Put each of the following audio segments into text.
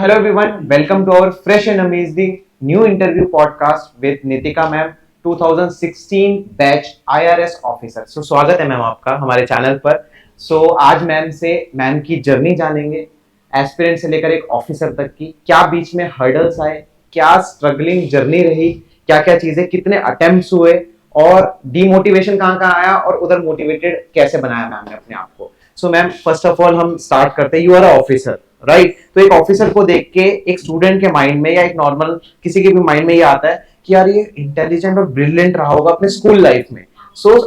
Hello everyone, welcome to our fresh and amazing new interview podcast with Nitika ma'am 2016 batch IRS officer. स्वागत है ma'am आपका हमारे channel पर। आज ma'am से मैम की जर्नी जानेंगे, एस्पिरेंट से लेकर एक ऑफिसर तक की, क्या बीच में हर्डल्स आए, क्या स्ट्रगलिंग जर्नी रही, क्या क्या चीजें, कितने अटेम्प्ट्स हुए और डीमोटिवेशन कहाँ कहाँ आया और उधर मोटिवेटेड कैसे बनाया मैम ने अपने आप को। मैम फर्स्ट ऑफ ऑल हम स्टार्ट करते हैं, you are a officer right. तो एक ऑफिसर को देख के एक स्टूडेंट के माइंड में या एक नॉर्मल किसी के भी माइंड में ये आता है कि यार ये इंटेलिजेंट और ब्रिलियंट रहा होगा अपने स्कूल लाइफ में।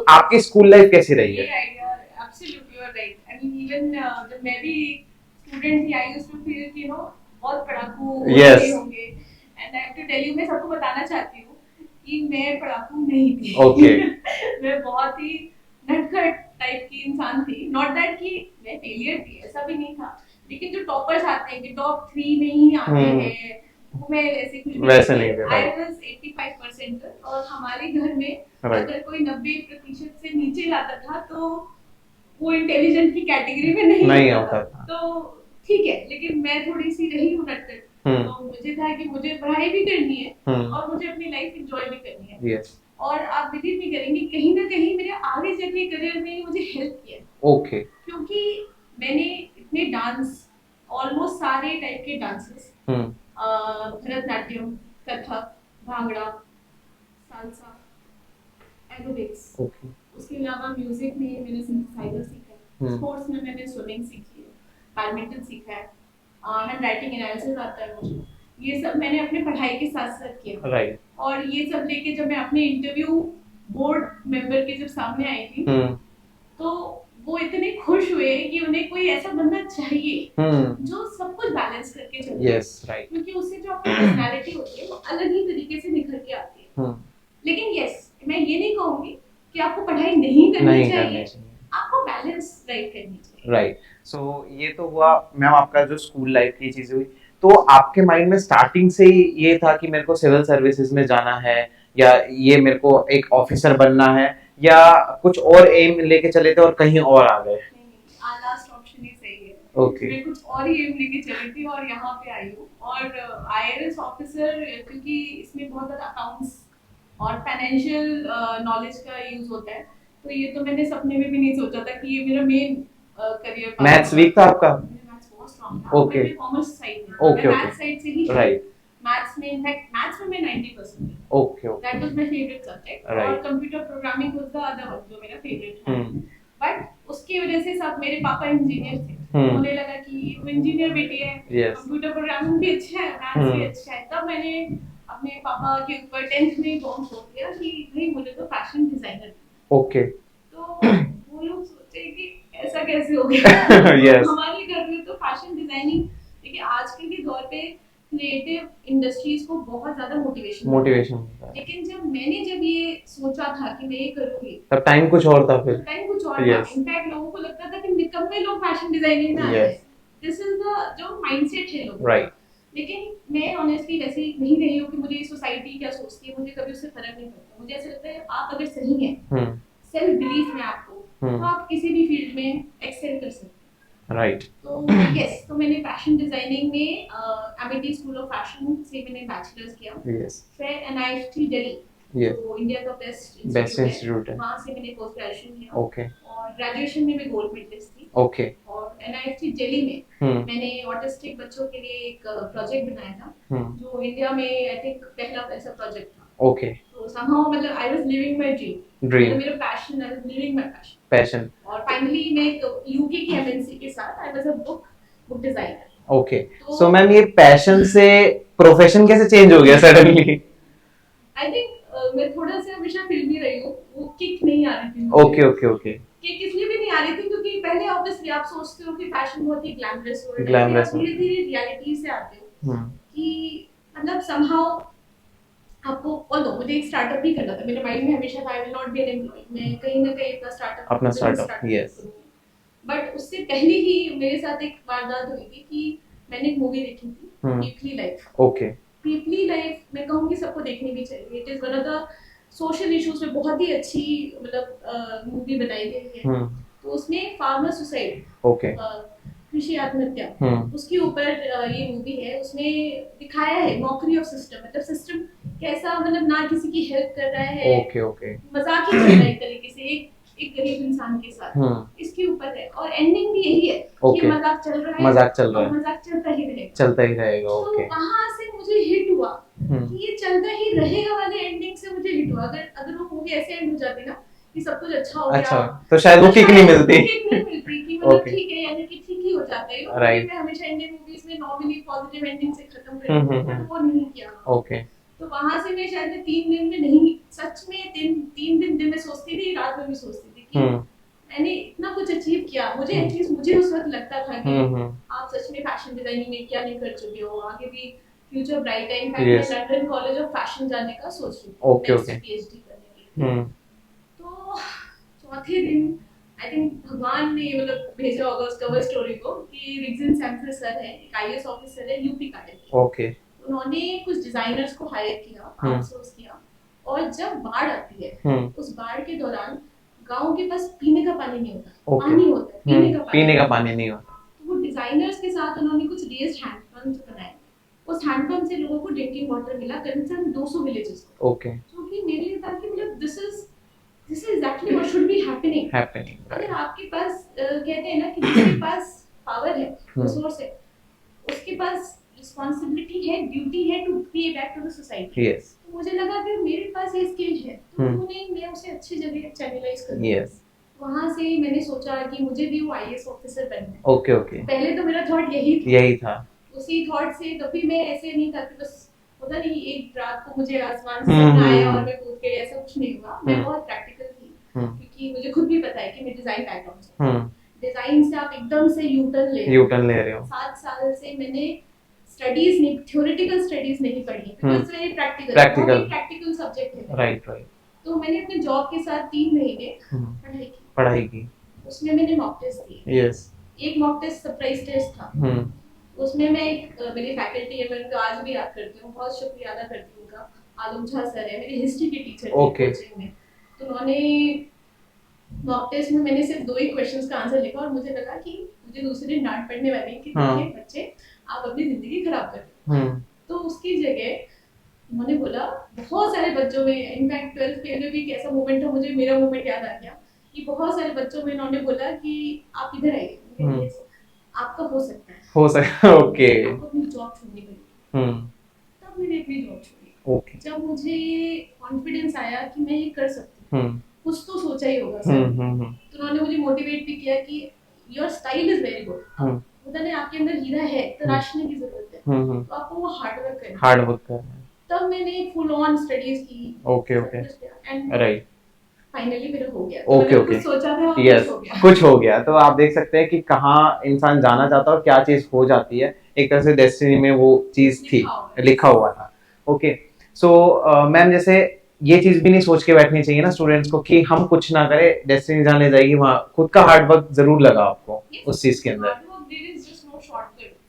आपकी स्कूल लाइफ कैसी रही है? जब मैं भी स्टूडेंट थी, आई यूज्ड टू फील कि बहुत पढ़ाकू होंगे। And I have to tell you, मैं सबको बताना चाहती हूँ कि मैं पढ़ाकू नहीं थी। ओके। मैं बहुत ही नटखट टाइप की इंसान थी। नॉट दैट कि मैं फेलियर थी, ऐसा भी नहीं था, लेकिन जो टॉपर्स आते हैं कि टॉप 3 में ही आते हैं, वो मैं ऐसे कुछ वैसे नहीं थे। आई वाज 85% और हमारे घर में अगर कोई 90% से नीचे लाता था तो वो इंटेलिजेंट की कैटेगरी में नहीं होता था। तो ठीक है, लेकिन मैं थोड़ी सी रही हूँ नटखट, तो मुझे था कि मुझे पढ़ाई भी करनी है और मुझे अपनी लाइफ एंजॉय भी करनी है। और आप बिलीव नहीं करेंगे, कहीं ना कहीं मेरे आगे चलने करियर में मुझे हेल्प किया। ओके। क्योंकि मैंने इतने डांस, ऑलमोस्ट सारे टाइप के dances, Bharatanatyam, Kathak, bhangra, salsa, aerobics, उसके अलावा म्यूजिक में मैंने सिंथेसाइजर सीखा है, स्पोर्ट्स में मैंने स्विमिंग सीखी है, बैडमिंटन सीखा है, हैंड राइटिंग एनालिसिस आता है मुझे। ये सब मैंने अपने पढ़ाई के साथ साथ किया। राइट। और ये सब लेके जब मैं अपने इंटरव्यू बोर्ड मेंबर के जब सामने आई थी, तो वो इतने खुश हुए कि उन्हें कोई ऐसा बंदा चाहिए जो सब कुछ बैलेंस करके चले। Yes right. क्योंकि उससे जो आपकी पर्सनालिटी होती है वो अलग ही तरीके से निखर के आती है। लेकिन यस, मैं ये नहीं कहूंगी कि आपको पढ़ाई नहीं करनी चाहिए, आपको बैलेंस लाइफ करनी चाहिए। राइट। ये तो हुआ मैम आपका जो स्कूल लाइफ की चीजें हुई। तो आपके माइंड में स्टार्टिंग से ही ये था कि मेरे को सिविल सर्विसेज में जाना है या ये मेरे को एक ऑफिसर बनना है, या कुछ और एम लेके चले थे और कहीं और आ गए? लास्ट ऑप्शन ही सही है। ओके। मैं कुछ और ही एम लेके चली थी और यहाँ पे आई हूँ। और आईआरएस ऑफिसर, क्योंकि इसमें बहुत ज्यादा अकाउंट्स और फाइनेंशियल नॉलेज का यूज होता है, तो ये तो मैंने सपने में भी नहीं सोचा था कि ये मेरा मेन करियर। मैथ्स वीक था आपका? मैथ्स बहुत स्ट्रांग था। ओके। मैं कॉमर्स साइड में, मैं मैथ्स साइड से ही। राइट। मैथ्स में, इनफैक्ट मैथ्स में मैं 90%। Okay okay. That was my favourite subject. और computer programming was the other जो मेरा फेवरेट था। बट उसकी वजह से सब, मेरे पापा इंजीनियर थे, उन्हें लगा कि वो इंजीनियर बेटी है, कंप्यूटर प्रोग्रामिंग भी अच्छा है, मैथ्स भी अच्छा है। तब मैंने अपने पापा के ऊपर 10th में बॉम्ब छोड़ दिया कि भाई मुझे तो फैशन डिजाइनर। ओके। तो वो लोग सोचे कि ऐसा कैसे हो गया। yes. हमारे घर में तो फैशन डिजाइनिंग, देखिए आजकल के दौर पे क्रिएटिव इंडस्ट्रीज को बहुत ज्यादा मोटिवेशन, लेकिन जब ये सोचा था कि मैं ये करूंगी, तब टाइम कुछ और था। फिर टाइम कुछ और था। इनफैक्ट लोगों को लगता था कि निकम्मे लोग फैशन डिजाइनिंग में आते हैं। दिस इज द जो माइंडसेट है लोगों का। लेकिन मैं ऑनेस्टली वैसे नहीं रही हूँ कि मुझे सोसाइटी क्या सोचती है, मुझे कभी उससे फर्क नहीं पड़ता। मुझे ऐसा लगता है आप अगर सही हैं, सेल्फ बिलीफ में आपको, तो आप किसी भी फील्ड में एक्सेल कर सकते हैं। राइट। तो यस, तो मैंने फैशन डिजाइनिंग में एमिटी स्कूल ऑफ फैशन से मैंने बैचलर्स किया। फिर एनआईएफटी दिल्ली, तो इंडिया का बेस्ट इंस्टीट्यूट है, वहां से मैंने पोस्ट ग्रेजुएशन किया। ओके। और ग्रेजुएशन में मैं गोल्ड मेडलिस्ट थी। ओके। और एनआईएफटी दिल्ली में मैंने ऑटिस्टिक बच्चों के लिए एक प्रोजेक्ट बनाया था, जो इंडिया में आई थिंक पहला ऐसा प्रोजेक्ट था। ओके। तो somehow मतलब I was living my dream. मतलब मेरा passion, I was living my passion. और फाइनली मैं यूके की एमएनसी के साथ I was a book designer. Okay. So ma'am ये पैशन से प्रोफेशन कैसे चेंज हो गया सडनली? आई थिंक मैं थोड़ा सा हमेशा फिल्मी रही हूँ, वो किक नहीं आ रही थी। Okay okay okay. किक इसलिए भी नहीं आ रही थी क्योंकि पहले ऑब्वियसली आप सोचते हो कि फैशन बहुत ही ग्लैमरस वर्ल्ड है, धीरे-धीरे रियलिटी से आते हो कि मतलब somehow आपको, ऑल्दो मुझे एक स्टार्टअप भी करना था, मेरे माइंड में हमेशा था I will not be an employ, मैं कहीं ना कहीं अपना स्टार्टअप यस। बट उससे पहले ही मेरे साथ एक वारदात हुई थी कि मैंने एक मूवी देखी थी, पीपली लाइफ। ओके। पीपली लाइफ मैं कहूँगी सबको देखनी भी चाहिए। It is one of the social issues में बहुत ही अच्छी मतलब मूवी बनाई गई है। तो उसमें फार्मर सुसाइड, कृषि आत्महत्या, उसके ऊपर ये मूवी है। उसमें दिखाया है मॉकरी ऑफ सिस्टम, मतलब सिस्टम कैसा, मतलब ना किसी की हेल्प कर रहा है, ओके मजाक ही चल रहा है एक तरीके से एक गरीब इंसान के साथ। इसके ऊपर है और एंडिंग भी यही है कि मजाक चल रहा है, मजाक चल रहा है, मजाक चलता ही रहेगा। ओके। तो वहां से मुझे हिट हुआ कि ये चलता ही रहेगा वाले एंडिंग से मुझे हिट हुआ। अगर वो मूवी ऐसे एंड हो जाती ना कि सब कुछ अच्छा हो गया, तो शायद वो किक नहीं मिलती कि मतलब ठीक है, यानी कि ठीक ही हो जाता है। राइट, मैं हमेशा इंडियन मूवीज में नॉर्मली पॉजिटिव एंडिंग से खत्म करती हूं, बट वो नहीं किया। ओके। तो वहां से मैं शायद 3 दिन में नहीं, सच में 3 दिन में सोचती थी, रात में भी सोचती थी कि मैंने इतना कुछ अचीव किया। मुझे एटलीस्ट मुझे उस वक्त लगता था कि आप सच में फैशन डिजाइनिंग में क्या नहीं कर चुके हो, आगे भी फ्यूचर ब्राइट है। इनफैक्ट मैं लंदन कॉलेज ऑफ फैशन जाने का सोच रही हूँ पीएचडी करने के लिए। तो चौथे दिन आई थिंक भगवान ने मतलब भेजा होगा उस कवर स्टोरी को कि रिग्जिन सैमफर सर है, एक आईएएस ऑफिसर है यूपी का है। ओके। उन्होंने कुछ डिजाइनर्स को हायर किया, आउटसोर्स किया, और जब बाढ़ आती है उस बाढ़ के दौरान गांव के पास पीने का पानी नहीं होता। पानी होता है, पीने का पानी नहीं होता। तो वो डिजाइनर्स के साथ उन्होंने कुछ रेस्ड हैंडपंप्स बनाए। उस हैंडपंप से लोगों को ड्रिंकिंग वाटर मिला, करीबन 200 विलेजेस को। ओके। जो कि मेरे लिए था कि मतलब this is exactly what should be happening. अगर आपके पास कहते हैं ना कि जिसके पास पावर है, रिसोर्स है, उसके पास रिस्पांसिबिलिटी है, ड्यूटी है टू पे बैक टू द सोसाइटी। तो मुझे लगा कि मेरे पास ये स्किल है, तो उन्होंने मैं उसे अच्छी जगह चैनलाइज कर दिया। वहां से मैंने सोचा कि मुझे भी वो आईएएस ऑफिसर बनना है। ओके। पहले तो मेरा थॉट यही था। उसी थॉट से कभी मैं ऐसे नहीं था कि बस होता नहीं एक रात को मुझे आसमान से आया और मैं कूद गई, ऐसा कुछ नहीं हुआ। मैं बहुत प्रैक्टिकल थी, क्योंकि मुझे खुद भी पता है कि मैं डिजाइन बैकग्राउंड से, डिजाइन से आप एकदम से यूटर्न ले रहे हो। 7 साल से मैंने स्टडीज नहीं, थ्योरेटिकल स्टडीज नहीं पढ़ी, बिकॉज़ वेरी प्रैक्टिकल सब्जेक्ट है। राइट। तो मैंने अपने जॉब के साथ 3 महीने पढ़ाई की। उसमें मैंने मॉक टेस्ट दिए। एक मॉक टेस्ट सरप्राइज टेस्ट था। उसमें मैं मेरी फैकल्टी है, मैं उनको आज भी याद करती हूँ, बहुत शुक्रिया अदा करती हूँ उनका। आलम झा सर है, मेरी हिस्ट्री के टीचर थे कोचिंग में। तो उन्होंने मॉक टेस्ट में मैंने सिर्फ 2 ही क्वेश्चंस का आंसर लिखा और मुझे लगा कि मुझे दूसरे दिन डांट पड़ने वाली कि देखिए बच्चे आप अपनी जिंदगी खराब कर रहे हो। तो उसकी जगह उन्होंने बोला, बहुत सारे बच्चों में, इनफैक्ट 12th फेल में भी एक ऐसा मोमेंट था, मुझे मेरा मोमेंट याद आ गया कि बहुत सारे बच्चों में उन्होंने बोला कि आप इधर आइए, आपका हो सकता है। ओके। आपको अपनी जॉब छोड़नी पड़ेगी। तब मैंने अपनी जॉब छोड़ी। जब मुझे कॉन्फिडेंस आया कि मैं ये कर सकती हूँ, कुछ तो सोचा ही होगा सर। तो उन्होंने मुझे मोटिवेट भी किया कि your style is very good, होता नहीं आपके अंदर हीरा है, तराशने की जरूरत है, तो आपको वो हार्ड वर्क करना है। तब मैंने फुल ऑन स्टडीज की। ओके। राइट। फाइनली मेरा हो गया। कुछ सोचा था, कुछ हो गया। तो आप देख सकते हैं कि कहाँ इंसान जाना चाहता है और क्या चीज हो जाती है, एक तरह से डेस्टिनी में वो चीज थी, लिखा हुआ था। ओके। सो मैम, जैसे ये चीज भी नहीं सोच के बैठनी चाहिए ना स्टूडेंट्स को कि हम कुछ ना करें, डेस्टिनी जाने जाएगी, वहाँ खुद का हार्ड वर्क जरूर लगा आपको उस चीज के अंदर।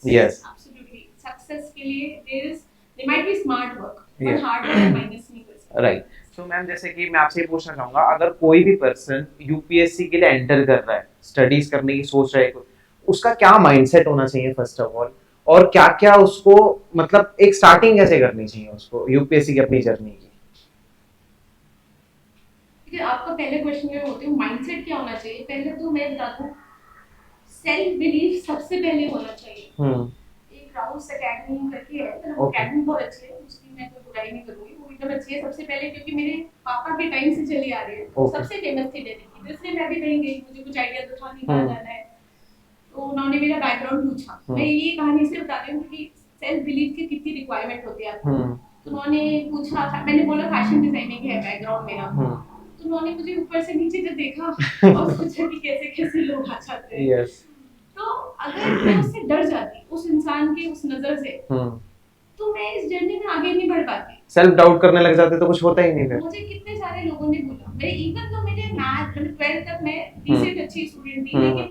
Yes, absolutely. सक्सेस के लिए there might be smart work, पर हार्ड वर्क माइनस नहीं कर सकते। राइट। तो मैम, जैसे कि मैं आपसे ये पूछना चाहूंगा, अगर कोई भी पर्सन यूपीएससी के लिए एंटर कर रहा है, स्टडीज करने की सोच रहा है, उसका क्या माइंडसेट होना चाहिए फर्स्ट ऑफ ऑल, और क्या क्या उसको, मतलब एक स्टार्टिंग कैसे करनी चाहिए उसको यूपीएससी की अपनी जर्नी की? आपका पहले क्वेश्चन में होती हूँ माइंडसेट क्या होना चाहिए। पहले तो मैं बता दूं, सेल्फ बिलीफ सबसे पहले होना चाहिए। एक राउस एकेडमी करके है, तो एकेडमी बहुत अच्छी है, उसकी मैं कोई बुराई नहीं करूंगी, वो एकदम अच्छी है। सबसे पहले क्योंकि मेरे पापा के टाइम से चली आ रही है, सबसे फेमस थी दिल्ली की, इसलिए मैं भी कहीं गई, मुझे कुछ आइडिया तो था नहीं कहाँ जाना है, तो उन्होंने मेरा बैकग्राउंड पूछा। मैं ये कहानी इसलिए बता रही हूँ कि सेल्फ बिलीफ की कितनी रिक्वायरमेंट होती है आपको। तो उन्होंने पूछा, मैंने बोला फैशन डिजाइनिंग है बैकग्राउंड मेरा, तो उन्होंने मुझे ऊपर से नीचे तक देखा और सोचा कि कैसे कैसे लोग आ जाते हैं। तो अगर मैं उससे डर जाती, उस इंसान की उस नजर से, तो मैं इस जर्नी में आगे नहीं बढ़ पाती। सेल्फ डाउट करने लग जाते तो कुछ होता ही नहीं। मुझे कितने सारे लोगों ने बोला, मैं इवन तो मेरे मैथ 12th तक मैं डिसेंट अच्छी स्टूडेंट थी, लेकिन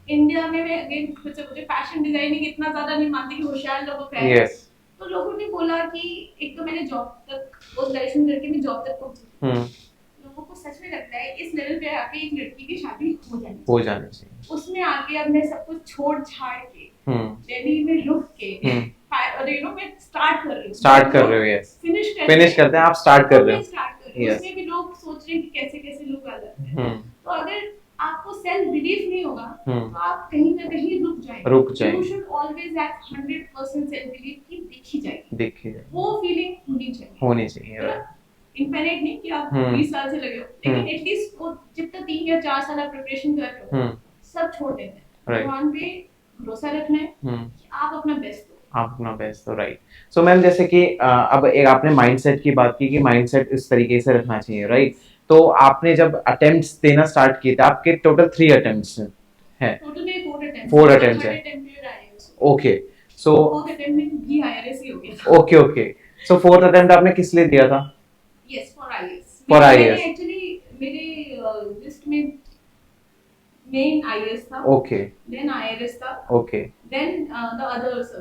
इंडिया में मैं अगेन मुझे फैशन डिजाइनिंग इतना ज्यादा नहीं मानती कि होशियार लोगों का है। तो लोगों ने बोला कि एक तो मैंने जॉब तक पोस्ट ग्रेजुएशन करके मैं जॉब तक पहुंची, लोगों को सच में लगता है इस लेवल पे आके एक लड़की की शादी हो जानी चाहिए। उसमें आके अब मैं सब कुछ छोड़ छाड़ के दिल्ली में रुक के और मैं स्टार्ट कर रही हूँ यस फिनिश करते हैं, आप स्टार्ट कर रहे हो। उसमें भी लोग सोच रहे हैं कि कैसे कैसे लोग आ जाते हैं। तो अगर आपको सेल्फ बिलीफ नहीं होगा तो आप कहीं ना कहीं रुक जाएंगे। You should always have 100% self belief कि देखी जाएगी वो फीलिंग होनी चाहिए इनफाइनाइट नहीं कि आप 20 साल से लगे हो, लेकिन एटलीस्ट वो जब तक 3 या 4 साल आप प्रिपरेशन कर रहे हो सब छोड़ देना है, भगवान पे भरोसा रखना है कि आप अपना बेस्ट दो। राइट। सो मैम जैसे कि अब एक आपने माइंडसेट की बात की कि माइंडसेट इस तरीके से रखना चाहिए, राइट? तो आपने जब अटेम्प्ट्स देना स्टार्ट किए थे, आपके टोटल 3 अटेम्प्ट्स हैं? टोटल में 4 अटेम्प्ट्स हैं। ओके, सो 4th अटेम्प्ट में भी आईआरएस ही हो गया। ओके। सो 4th अटेम्प्ट आपने किस लिए दिया था? Yes, for for IAS. IAS actually मेरे लिस्ट में मेन आईएएस था, ओके, देन आईआरएस था, okay, then the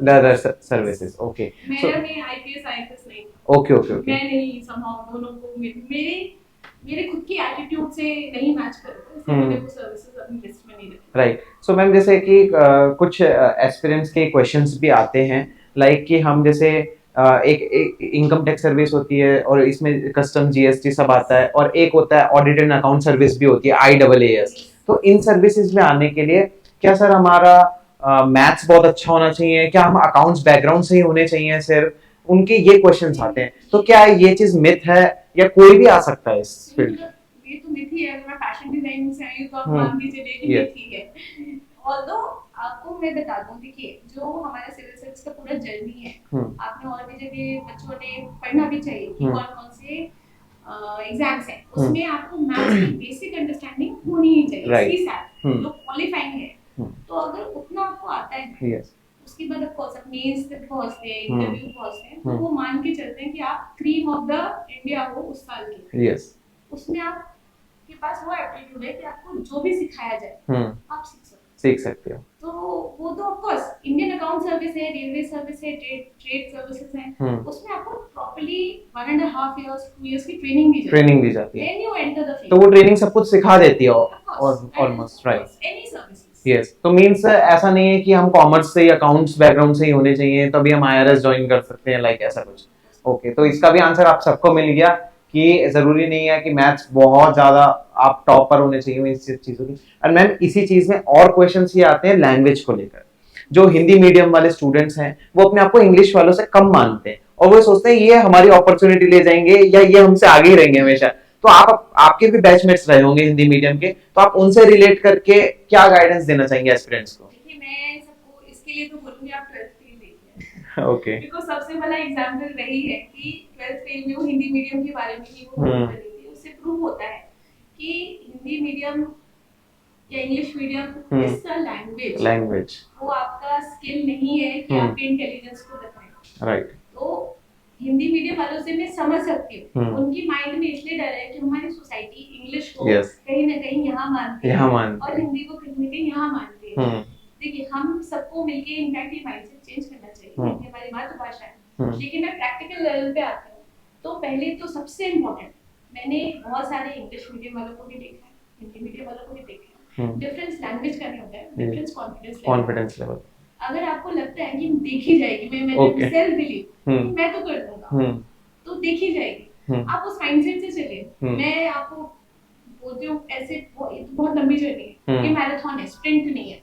other services. Okay, मेरा में आईपीएस आईएएस नहीं। ओके। मैं नहीं समहाउ दोनों को मेरे खुद की एटीट्यूड से नहीं मैच कर रहे, इसलिए मैंने वो सर्विसेज अपनी लिस्ट में नहीं रखी। राइट। सो मैम जैसे कि कुछ एस्पिरेंट्स के क्वेश्चंस भी आते हैं, लाइक कि हम जैसे एक इनकम टैक्स सर्विस होती है और इसमें कस्टम जीएसटी सब आता है, और एक होता है ऑडिट एंड अकाउंट सर्विस भी होती है IAAS। तो इन सर्विसेज में आने के लिए क्या सर हमारा मैथ्स बहुत अच्छा होना चाहिए, क्या हम अकाउंट्स बैकग्राउंड से ही होने चाहिए सिर्फ? उनके ये क्वेश्चंस आते हैं, तो क्या ये चीज मिथ है या कोई भी आ सकता है इस फील्ड? ये तो मिथ ही है। अगर मैं फैशन डिजाइनिंग से आई हूं तो आप मान लीजिए कि मिथ ही है। ऑल्दो आपको मैं बता दूं, देखिए जो हमारा सिविल सर्विस का पूरा जर्नी है, आपने और भी जगह बच्चों ने पढ़ना भी चाहिए कि कौन कौन से एग्जाम्स हैं, उसमें आपको मैथ्स की बेसिक अंडरस्टैंडिंग होनी ही चाहिए। सीसैट जो क्वालिफाइंग है, तो अगर उतना आपको आता है उसके बाद ऑफ कोर्स आप मेंस तक पहुंचते हैं, इंटरव्यू पहुंचते हैं, तो वो मान के चलते हैं कि आप क्रीम ऑफ द इंडिया हो उस साल के। उसमें आप के पास वो एप्टीट्यूड है कि आपको जो भी सिखाया जाए आप सीख सकते हो। तो वो तो of course Indian account service है, रेलवे सर्विस है, ट्रेड सर्विसेज हैं, उसमें आपको प्रॉपर्ली 1.5 इयर्स 2 इयर्स की ट्रेनिंग दी जाती है। Then you enter the field. तो वो ट्रेनिंग सब कुछ सिखा देती है और almost right any services. Yes, तो मींस ऐसा नहीं है कि हम कॉमर्स से या अकाउंट्स बैकग्राउंड से ही होने चाहिए तभी हम आईआरएस ज्वाइन कर सकते हैं, लाइक ऐसा कुछ? ओके, तो इसका भी आंसर आप सबको मिल गया कि जरूरी नहीं है कि मैथ्स बहुत ज्यादा आप टॉपर होने चाहिए इस चीजों की। और मैम इसी चीज में और क्वेश्चंस ये आते हैं लैंग्वेज को लेकर। जो हिंदी मीडियम वाले स्टूडेंट्स हैं वो अपने आप को इंग्लिश वालों से कम मानते हैं और वो सोचते हैं ये हमारी अपॉर्चुनिटी ले जाएंगे या ये हमसे आगे ही रहेंगे हमेशा। तो आपके भी बैचमेट्स रहे होंगे हिंदी मीडियम के, तो आप उनसे रिलेट करके क्या गाइडेंस देना चाहेंगे एस्पिरेंट्स को? देखिए मैं सबको इसके लिए तो बोलूंगी आप 12th फेल देखिए। ओके, बिकॉज़ सबसे बड़ा एग्जांपल वही है कि 12th फेल में वो हिंदी मीडियम के बारे में ही वो बोल रही थी। उससे प्रूव होता है कि हिंदी मीडियम या English medium is a language. वो आपका स्किल नहीं है कि आपके इंटेलिजेंस को बताएं। राइट। तो हिंदी मीडियम वालों से मैं समझ सकती हूँ, उनकी माइंड में इसलिए डर है कि हमारी सोसाइटी इंग्लिश को कहीं ना कहीं यहाँ मानती है और हिंदी को कहीं ना कहीं यहाँ मानती है। देखिए हम सबको मिलके इनफैक्ट ये माइंडसेट चेंज करना चाहिए। हिंदी हमारी मातृभाषा है, लेकिन मैं प्रैक्टिकल लेवल पे आती हूँ तो पहले तो सबसे इम्पोर्टेंट, मैंने बहुत सारे इंग्लिश मीडियम वालों को भी देखा है, हिंदी मीडियम वालों को भी देखा है। डिफरेंस लैंग्वेज का नहीं होता है, डिफरेंस कॉन्फिडेंस लेवल। अगर आपको लगता है कि देखी जाएगी, मैं सेल्फ बिलीव मैं तो कर दूंगा, तो देखी जाएगी, आप उस माइंडसेट से चलिए। मैं आपको बोलती हूँ ऐसे बहुत लंबी जर्नी है, ये मैराथन है, स्प्रिंट नहीं है।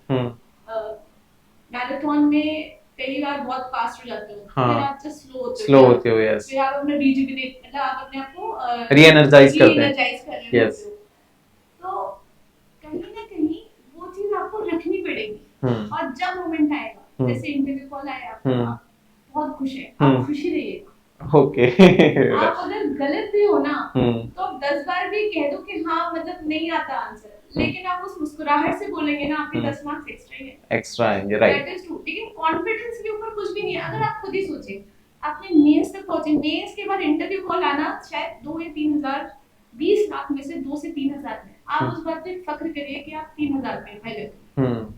मैराथन में पहली बार बहुत फास्ट हो जाते हो, फिर आप जस्ट स्लो होते हो, यस, फिर आप अपना रिजुविनेट मतलब आप अपने आप को री-एनर्जाइज करते हैं, यस। तो कहीं ना कहीं वो चीज आपको रखनी पड़ेगी और जब मोमेंट आएगा, जैसे इंटरव्यू कॉल आया आपको, आप बहुत खुश है, आप खुशी रहिएगा। ओके। आप अगर गलत भी हो ना तो आप 10 बार भी कह दो कि हाँ मतलब नहीं आता आंसर, लेकिन आप उस मुस्कुराहट से बोलेंगे ना, आपके 10 मार्क्स एक्स्ट्रा आएंगे, राइट? That is true. लेकिन कॉन्फिडेंस के ऊपर कुछ भी नहीं है। अगर आप खुद ही सोचें, आपने मेंस तक पहुंचे, मेंस के बाद इंटरव्यू कॉल आना शायद 2 या 3 हजार, 20 लाख में से 2 से 3 हजार में, आप उस बात पे फख्र करिए कि आप 3 हजार पे पहले।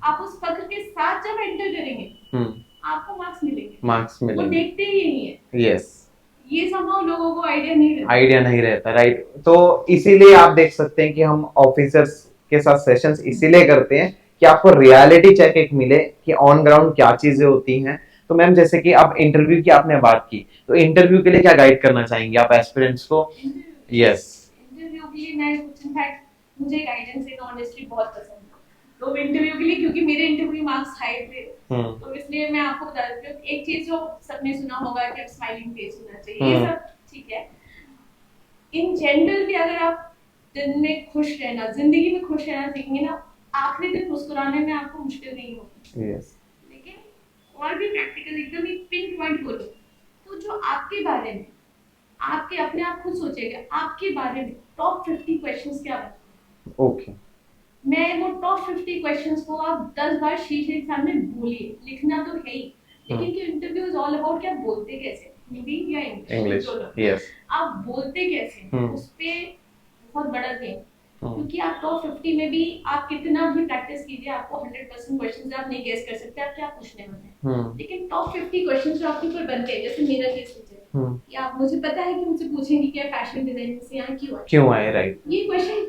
आप उस फख्र के साथ जब एंटर करेंगे आपको मार्क्स मिलेंगे। वो देखते ही नहीं है। यस, ये somehow लोगों को आइडिया नहीं रहता, राइट। तो इसीलिए आप देख सकते हैं कि हम ऑफिसर्स के साथ सेशंस इसीलिए करते हैं कि आपको रियलिटी चेक एक मिले कि ऑन ग्राउंड क्या चीजें होती हैं। तो मैम जैसे कि अब इंटरव्यू की आपने बात की, तो इंटरव्यू के लिए क्या गाइड करना चाहेंगे आप एस्पिरेंट्स को? यस। इंटरव्यू के लिए मैं कुछ इनफैक्ट मुझे गाइडेंस देना ऑनेस्टली बहुत पसंद है। तो इंटरव्यू के लिए, क्योंकि मेरे इंटरव्यू मार्क्स हाई थे, तो इसलिए मैं आपको बता देती हूँ एक चीज जो सबने सुना होगा कि स्माइलिंग फेस होना चाहिए, ये सब ठीक है। इन जनरल भी अगर आप दिन में खुश रहना, जिंदगी में खुश रहना सीखेंगे ना, आखिरी दिन मुस्कुराने में आपको मुश्किल नहीं होगी। यस। लेकिन और भी प्रैक्टिकल एकदम ही पिन पॉइंट बोलो तो जो आपके बारे में, आपके अपने आप खुद सोचेगा आपके बारे में टॉप 50 क्वेश्चंस क्या है। ओके। मैं वो टॉप 50 क्वेश्चंस को आप 10 बार शीशे के सामने बोलिए, लिखना तो है ही, लेकिन कि इंटरव्यू इज ऑल अबाउट कि आप बोलते कैसे, हिंदी या इंग्लिश। यस। आप बोलते कैसे, उस पे बहुत बड़ा गेम। क्योंकि आप टॉप 50 में भी आप कितना भी प्रैक्टिस कीजिए, आपको 100% क्वेश्चंस आप नहीं गेस कर सकते आप क्या पूछने वाले हैं। लेकिन टॉप 50 क्वेश्चंस जो आपके ऊपर बनते हैं, जैसे मेरा केस है कि आप, मुझे पता है कि मुझसे पूछेंगे कि फैशन डिजाइनिंग से यहाँ क्यों आए, राइट। ये क्वेश्चन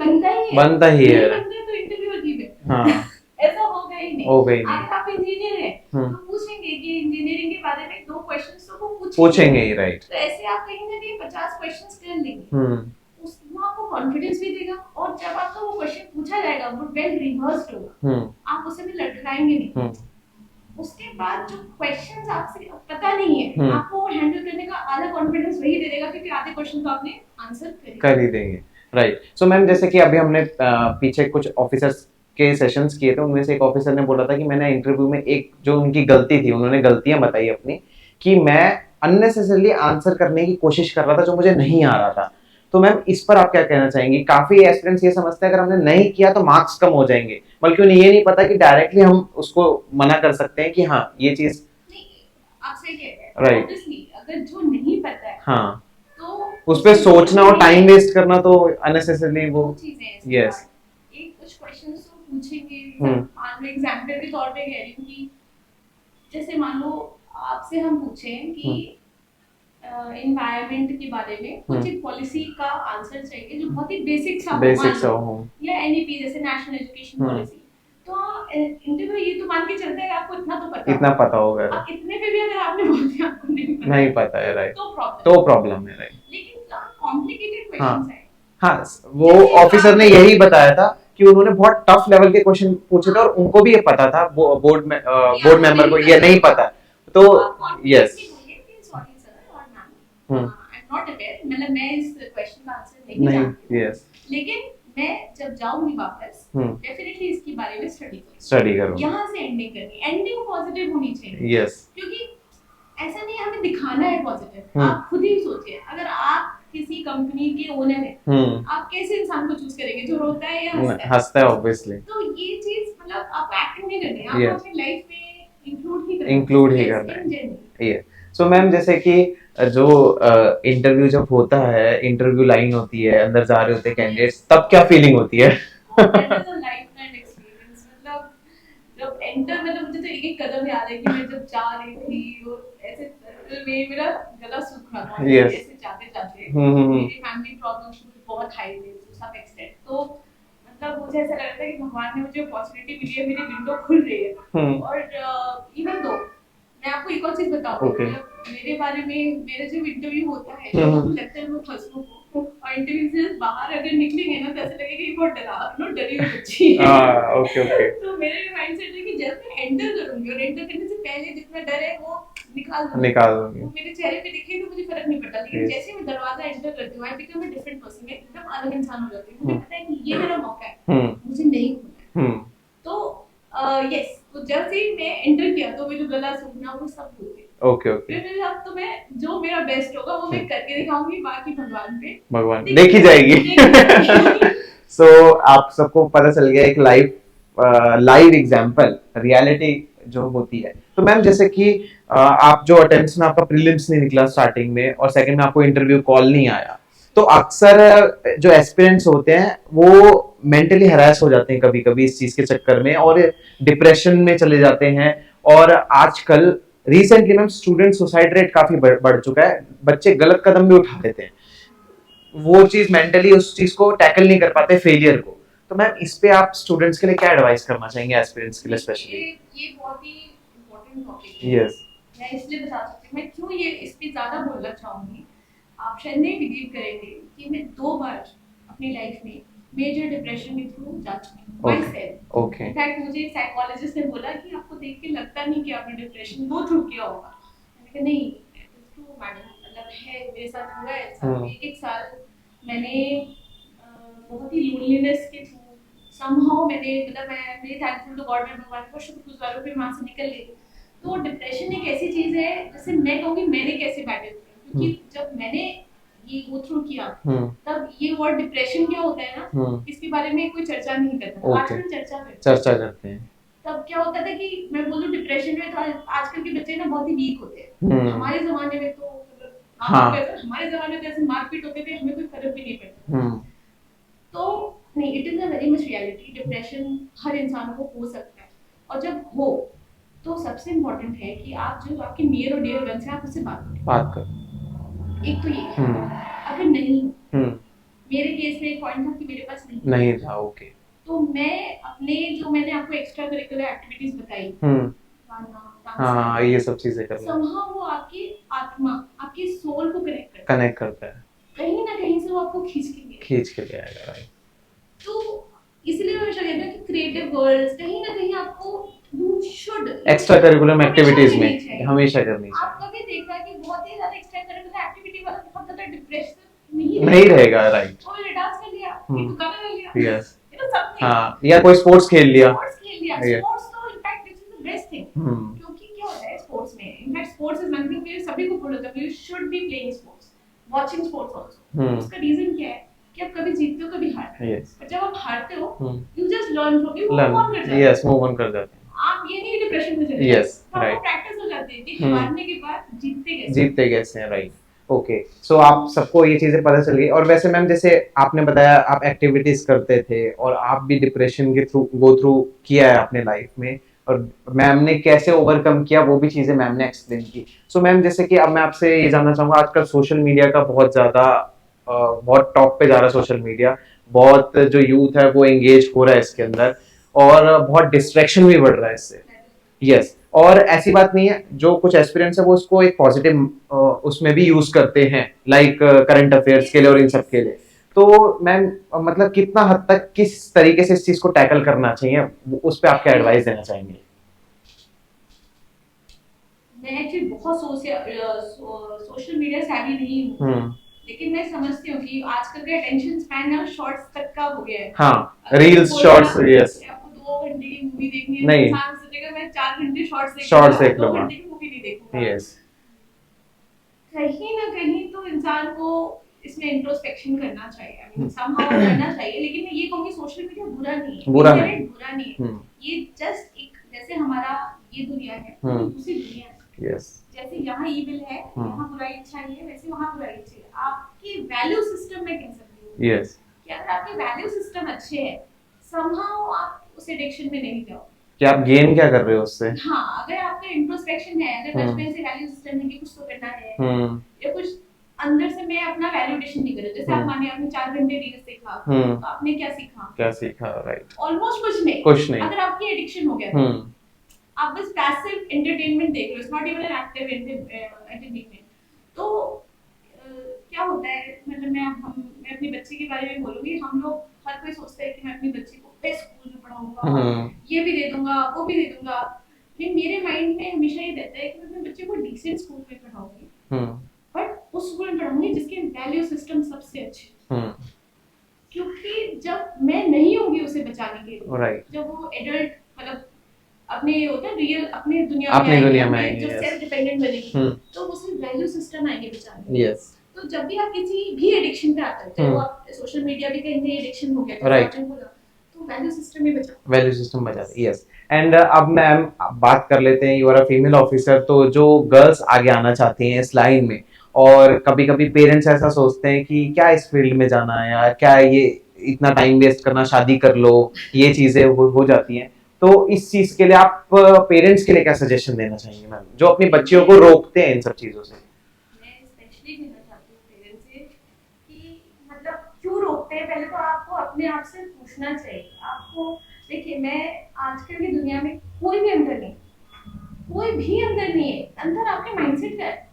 बनता ही है, तो इंटरव्यू अजीब है। हाँ। ऐसा होगा ही नहीं। अगर आप इंजीनियर हैं तो पूछेंगे कि इंजीनियरिंग के बारे में 2 क्वेश्चंस तो वो पूछेंगे ही, राइट। तो ऐसे आप कहीं ना कहीं 50 क्वेश्चंस कर लेंगे, उसमें आपको कॉन्फिडेंस भी देगा, और जब आपको वो क्वेश्चन पूछा जाएगा वो वेल रिहर्स्ड होगा, आप उसे भी लटकाएंगे नहीं। उसके बाद जो क्वेश्चंस आपसे पता नहीं है, आपको हैंडल करने का आधा कॉन्फिडेंस वही दे देगा, क्योंकि आधे क्वेश्चन तो आपने आंसर कर ही देंगे, राइट। सो मैम जैसे कि अभी हमने पीछे कुछ ऑफिसर्स के सेशंस किए थे, उनमें से एक ऑफिसर ने बोला था कि मैंने इंटरव्यू में एक जो उनकी गलती थी, उन्होंने गलतियां बताई अपनी, कि मैं अननेसेसरली आंसर करने की कोशिश कर रहा था जो मुझे नहीं आ रहा था। तो मैम इस पर आप क्या कहना चाहेंगी? काफी एस्पिरेंट्स ये समझते हैं अगर हमने नहीं किया तो मार्क्स कम हो जाएंगे, बल्कि उन्हें ये नहीं पता कि डायरेक्टली हम उसको मना कर सकते हैं कि हाँ ये चीज आप सही कह रहे हैं, राइट। अगर जो नहीं पता है, हाँ, तो उस पे सोचना और टाइम वेस्ट करना तो अननेसेसरली वो चीजें। यस। एक कुछ क्वेश्चंस तो पूछेंगे, मान लो एग्जांपल के तौर पे कह रही हूं कि जैसे मान लो आपसे हम पूछें कि एनवायरनमेंट के बारे में कुछ एक पॉलिसी का आंसर चाहिए जो बहुत ही बेसिक सा हो, या एनईपी जैसे नेशनल एजुकेशन पॉलिसी, तो इंटरव्यू ये तो मान के चलते हैं आपको इतना पता होगा। आप इतने पे भी अगर आपने बोल दिया आपको नहीं पता है, राइट, तो प्रॉब्लम है, राइट। लेकिन कॉम्प्लिकेटेड क्वेश्चंस है। हाँ, वो ऑफिसर ने यही बताया था कि उन्होंने बहुत टफ लेवल के क्वेश्चन पूछे थे और उनको भी ये पता था, बोर्ड मेंबर को ये नहीं पता। तो यस, नॉट अवेयर, मतलब मैं इस क्वेश्चन का आंसर नहीं जानती, यस, लेकिन मैं जब जाऊंगी वापस डेफिनेटली इसके बारे में स्टडी करूंगी। यहाँ से एंडिंग करनी, एंडिंग पॉजिटिव होनी चाहिए, यस, क्योंकि ऐसा नहीं हमें दिखाना है पॉजिटिव। आप खुद ही सोचिए, अगर आप किसी कंपनी के ओनर हैं, आप कैसे इंसान को चूज करेंगे, जो रोता है या हंसता है ऑब्वियसली। तो ये चीज मतलब आप एक्टिंग नहीं करते, आप अपनी लाइफ में इंक्लूड ही करना है। सो मैम जैसे कि जो इंटरव्यू जब होता है, इंटरव्यू लाइन होती है, अंदर जा रहे होते हैं कैंडिडेट्स, तब क्या फीलिंग होती है? जब एंटर, मतलब मुझे तो एक कदम याद है कि मैं जब जा रही थी और ऐसे मेरा गला सूख रहा था, ऐसे जाते मेरी फैमिली प्रॉब्लम्स बहुत हाई थी टू सम एक्सटेंट, तो मतलब मुझे ऐसा लग रहा था कि भगवान ने मुझे अपॉर्चुनिटी मिली है, मेरी विंडो खुल रही है। और इवन दो मैं आपको एक और चीज बताऊंगी, मेरे बारे में, मेरा जो इंटरव्यू होता है, लगता है मैं फंसू, और इंटरव्यू से बाहर अगर निकलेंगे ना तो ऐसा लगेगा कि बहुत डरी हुई बच्ची है। ओके। तो मेरा ये माइंडसेट है कि जब मैं एंटर करूंगी और एंटर करने से पहले जितना डर है वो निकाल दूंगी। तो मेरे चेहरे पे दिखे तो मुझे फर्क नहीं पड़ता, लेकिन जैसे मैं दरवाजा एंटर करती हूँ, I become a different person, मैं एकदम अलग इंसान हो जाती हूँ। मुझे पता है कि ये मेरा मौका है, मुझे नहीं खोना है। तो यस, तो जब से मैं एंटर किया तो जो गला सूखना वो सब भूल गए। ओके। फिर अब तो मैं जो मेरा बेस्ट होगा वो मैं करके दिखाऊंगी, बाकी भगवान देखी जाएगी। सो आप सबको पता चल गया एक लाइव एग्जांपल, रियलिटी जो होती है। तो मैम जैसे कि आप जो अटेम्प्ट्स में आपका प्रीलिम्स नहीं निकला स्टार्टिंग में, और सेकंड में आपको इंटरव्यू कॉल नहीं आया, तो अक्सर जो एस्पिरेंट्स होते हैं वो मेंटली हरास हो जाते हैं कभी कभी इस चीज के चक्कर में, और डिप्रेशन में चले जाते हैं। और आजकल recently ma'am student suicide rate काफी बढ़ चुका है, बच्चे गलत कदम भी उठा लेते हैं, वो चीज मेंटली उस चीज को टैकल नहीं कर पाते फेलियर को। तो मैम इस पे आप स्टूडेंट्स के लिए क्या एडवाइस करना चाहेंगे, एस्पिरेंट्स के लिए स्पेशली? ये बहुत ही इम्पोर्टेंट टॉपिक है। यस, मैं इसलिए बता सकती हूँ, मैं क्यों ये इस पे ज्यादा बोलना चाहूंगी। आप शायद नहीं बिलीव करेंगे कि मैं 2 बार अपनी लाइफ में मेजर डिप्रेशन के थ्रू जा चुकी हूँ माई सेल्फ। ओके, इनफैक्ट मुझे एक साइकोलॉजिस्ट ने बोला कि आपको देख के लगता नहीं कि आपने डिप्रेशन गो थ्रू किया होगा। मैंने कहा नहीं, ट्रू मैडम, मतलब है, मेरे साथ हुआ है ऐसा। एक साल मैंने बहुत ही लोनलीनेस के थ्रू समहाउ मैंने, मतलब मैं वेरी थैंकफुल टू गॉड, मैं भगवान का शुक्रगुजार हूँ, फिर वहाँ से निकल गई। तो डिप्रेशन एक ऐसी चीज है, जैसे मैं कहूँगी मैंने कैसे बैटल किया, क्योंकि जब मैंने ये गो थ्रू किया तब ये वर्ड डिप्रेशन क्या होता है ना, इसके बारे में कोई चर्चा नहीं करता। आजकल चर्चा करते हैं। तब क्या होता था कि मैं बोलूं डिप्रेशन में, तो आजकल के बच्चे ना बहुत ही वीक होते हैं। हमारे जमाने में तो हमारे जमाने में ऐसे मारपीट होते थे, हमें कोई फर्क भी नहीं पड़ता। तो नहीं, it is a very much reality. Depression हर इंसान को हो सकता है, और जब हो तो सबसे इम्पोर्टेंट है कि आप जो आपके नियर और डियर वंस हैं, आप उससे बात करें। एक तो ये अगर नहीं, मेरे केस में एक पॉइंट था कि मेरे पास नहीं था। ओके, तो मैं अपने जो मैंने आपको एक्स्ट्रा करिकुलर एक्टिविटीज बताई, गाना, हाँ, ये सब चीजें करना, समहाउ वो आपकी आत्मा, आपकी सोल को कनेक्ट करता है, कहीं ना कहीं से वो आपको खींच के ले आएगा। राइट, तो इसलिए मैं हमेशा कहती हूँ कि क्रिएटिव वर्ल्ड कहीं ना कहीं आपको you should extra curricular activities में हमेशा करनी चाहिए। आप कभी देखा कि बहुत ही ज्यादा एक्स्ट्रा करिकुलर एक्टिविटी वाला बहुत ज्यादा डिप्रेशन नहीं रहेगा। राइट, कोई डांस कर लिया, कोई गाना कर लिया, यस, ये तो सब नहीं। हाँ, या कोई स्पोर्ट्स खेल लिया। स्पोर्ट्स तो in fact this is the best thing, क्योंकि क्या होता है स्पोर्ट्स में, इनफैक्ट स्पोर्ट्स इज नथिंग, कि सभी को बोला था you should be playing sports, watching sports also. उसका रीजन क्या है कि आप कभी जीतते हो, कभी हारते हो। और जब आप हारते हो, you just learn from, you move on कर जाते हो। यस, मूव ऑन कर जाते हैं। आप ये नहीं डिप्रेशन में चले जाते। यस, राइट, प्रैक्टिस हो जाती है कि हारने के बाद जीतते कैसे हैं। राइट, ओके, सो आप सबको ये चीजें पता चल गई। और वैसे मैम, जैसे आपने बताया आप एक्टिविटीज करते थे और आप भी डिप्रेशन के थ्रू गो थ्रू किया है अपने लाइफ में, और मैम ने कैसे ओवरकम किया वो भी चीजें मैम ने एक्सप्लेन की। सो मैम, जैसे कि अब मैं आपसे ये जानना चाहूंगा, आजकल सोशल मीडिया का बहुत ज्यादा बहुत टॉप पे जा रहा है सोशल मीडिया, बहुत जो यूथ है वो एंगेज हो रहा है इसके अंदर, और बहुत डिस्ट्रैक्शन भी बढ़ रहा है इससे। यस, और ऐसी बात नहीं है, जो कुछ एस्पिरेंट्स है वो उसको एक पॉजिटिव उसमें भी यूज करते हैं, लाइक करंट अफेयर्स के लिए और इन सब के लिए। तो मैम मतलब कितना हद तक किस तरीके से इस चीज को टैकल करना चाहिए, उस पर आप क्या एडवाइस देना चाहेंगे? मैं एक्चुअली बहुत सोशल मीडिया सेवी नहीं हूँ, लेकिन मैं समझती हूँ कि आजकल का अटेंशन स्पैन ना शॉर्ट्स तक का हो गया है। हाँ, रील्स, शॉर्ट्स, यस। आपको 2 घंटे की मूवी देखनी है, नहीं, इंसान सोचेगा मैं 4 घंटे शॉर्ट्स देख लूंगा, 2 घंटे की मूवी नहीं देखूंगा। यस, कहीं ना कहीं तो इंसान को इसमें इंट्रोस्पेक्शन करना चाहिए, आई मीन समहाउ करना चाहिए। लेकिन मैं ये कहूंगी सोशल मीडिया बुरा नहीं है, बुरा नहीं है। ये जस्ट एक, जैसे हमारा ये दुनिया है, दूसरी दुनिया है। यस, जैसे यहाँ ईविल है, यहाँ बुराई अच्छाई है, वैसे वहाँ बुराई अच्छी है। आपकी वैल्यू सिस्टम में कह सकती हूँ, यस, कि अगर आपके वैल्यू सिस्टम अच्छे हैं, समहाउ आप उस एडिक्शन में नहीं जाओ। कि आप गेन क्या कर रहे हो उससे? हाँ, अगर आपका इंट्रोस्पेक्शन है, अगर बचपन से वैल्यू सिस्टम है कि कुछ तो करना है, या कुछ अंदर से मैं अपना वैल्यूडेशन नहीं कर रही, जैसे आप मानिए आपने 4 घंटे रील्स देखा, तो आपने क्या सीखा? राइट, ऑलमोस्ट कुछ नहीं। अगर आपकी एडिक्शन हो गया, आप बस पैसिव एंटरटेनमेंट देख लो, it's not even an active entertainment. तो क्या होता है, मतलब मैं अपनी बच्ची के बारे में बोलूंगी, हम लोग हर कोई सोचता है कि मैं अपनी बच्ची को बेस्ट स्कूल में पढ़ाऊंगा, ये भी दे दूंगा, वो भी दे दूंगा। लेकिन मेरे माइंड में हमेशा ये रहता है कि मैं अपने बच्चे को डिसेंट स्कूल में पढ़ाऊंगी, बट उस स्कूल में पढ़ाऊंगी जिसके वैल्यू सिस्टम सबसे अच्छे। क्योंकि जब मैं नहीं होंगी उसे बचाने के लिए, जब वो एडल्ट मतलब अपने होता है रियल अपने दुनिया में जो सेल्फ डिपेंडेंट बनेगी, तो उसमें वैल्यू सिस्टम आएंगे बचाने। यस, तो जब भी आप किसी भी एडिक्शन पे आते हो, चाहे वो आप सोशल मीडिया भी कहीं एडिक्शन हो गया, राइट, तो वैल्यू सिस्टम ही बचाओ, वैल्यू सिस्टम बचाते हैं। यस, एंड अब मैम बात कर लेते हैं, you are a female officer, तो जो गर्ल्स आगे आना चाहती हैं इस लाइन में, और कभी कभी पेरेंट्स ऐसा सोचते हैं कि क्या इस फील्ड में जाना है, या क्या ये इतना टाइम वेस्ट करना, शादी कर लो, ये चीजें हो जाती हैं। तो इस चीज के लिए आप पेरेंट्स के लिए क्या सजेशन देना चाहेंगे मैम, जो अपनी बच्चियों को रोकते हैं इन सब चीजों से? मैं स्पेशली कहना चाहती हूँ पेरेंट्स से कि मतलब क्यों रोकते हैं, पहले तो आपको अपने आप से पूछना चाहिए। आपको देखिए, मैं आजकल की दुनिया में कोई भी अंतर नहीं, कोई भी अंतर नहीं है, अंतर आपके माइंडसेट का है।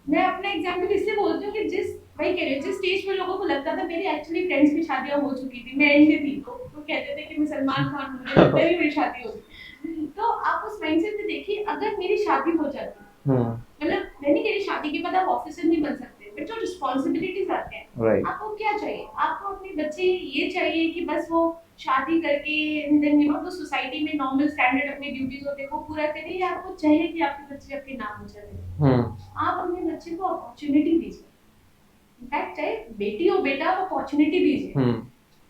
मैं अपना एग्जांपल इसलिए बोलती हूँ कि जिस वही कह रही हूँ, जिस स्टेज पे लोगों को लगता था मेरी एक्चुअली फ्रेंड्स की शादियां हो चुकी थी, मैं एंड थी, तो कहते थे कि मैं सलमान खान हूँ, मुझे लगता है कि मेरी शादी होगी। तो आप उस माइंडसेट से देखिए, अगर मेरी शादी हो जाती, मतलब मैं नहीं कह रही शादी के बाद आप ऑफिसर नहीं बन सकते, बट जो रिस्पॉन्सिबिलिटीज आते हैं, Right. आपको क्या चाहिए? आपको अपने बच्चे ये चाहिए कि बस वो शादी करके देन यू नो तो सोसाइटी में नॉर्मल स्टैंडर्ड अपनी ड्यूटीज होते हैं वो पूरा करे, या आपको चाहिए कि आपके बच्चे आपके नाम ऊंचा करें? आप अपने बच्चे को अपॉर्चुनिटी दीजिए। इनफैक्ट चाहे बेटी हो बेटा, अपॉर्चुनिटी दीजिए,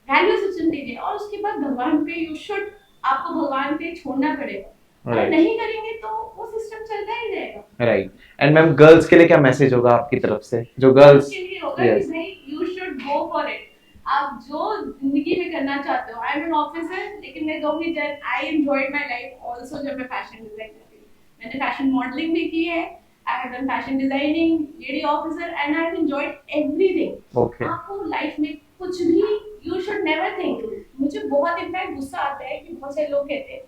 वैल्यू सिस्टम दीजिए, और उसके बाद भगवान पे यू शुड, आपको भगवान पे छोड़ना पड़ेगा। अगर नहीं करेंगे तो वो सिस्टम चलता ही रहेगा। राइट। एंड मैम गर्ल्स के लिए क्या मैसेज होगा आपकी तरफ से, जो गर्ल्स के लिए होगा कि भाई you should go for it. आप जो जिंदगी में करना चाहते हो, आई एम एन ऑफिसर, लेकिन मैं कहूंगी that I enjoyed my life also जब मैं फैशन डिजाइन करती थी। मैंने फैशन मॉडलिंग भी की है, I have done fashion designing, lady officer, and I have enjoyed everything. Okay. आपको लाइफ में कुछ भी, यू शुड नेवर थिंक, मुझे बहुत इनफैक्ट गुस्सा आता है कि बहुत सारे लोग कहते हैं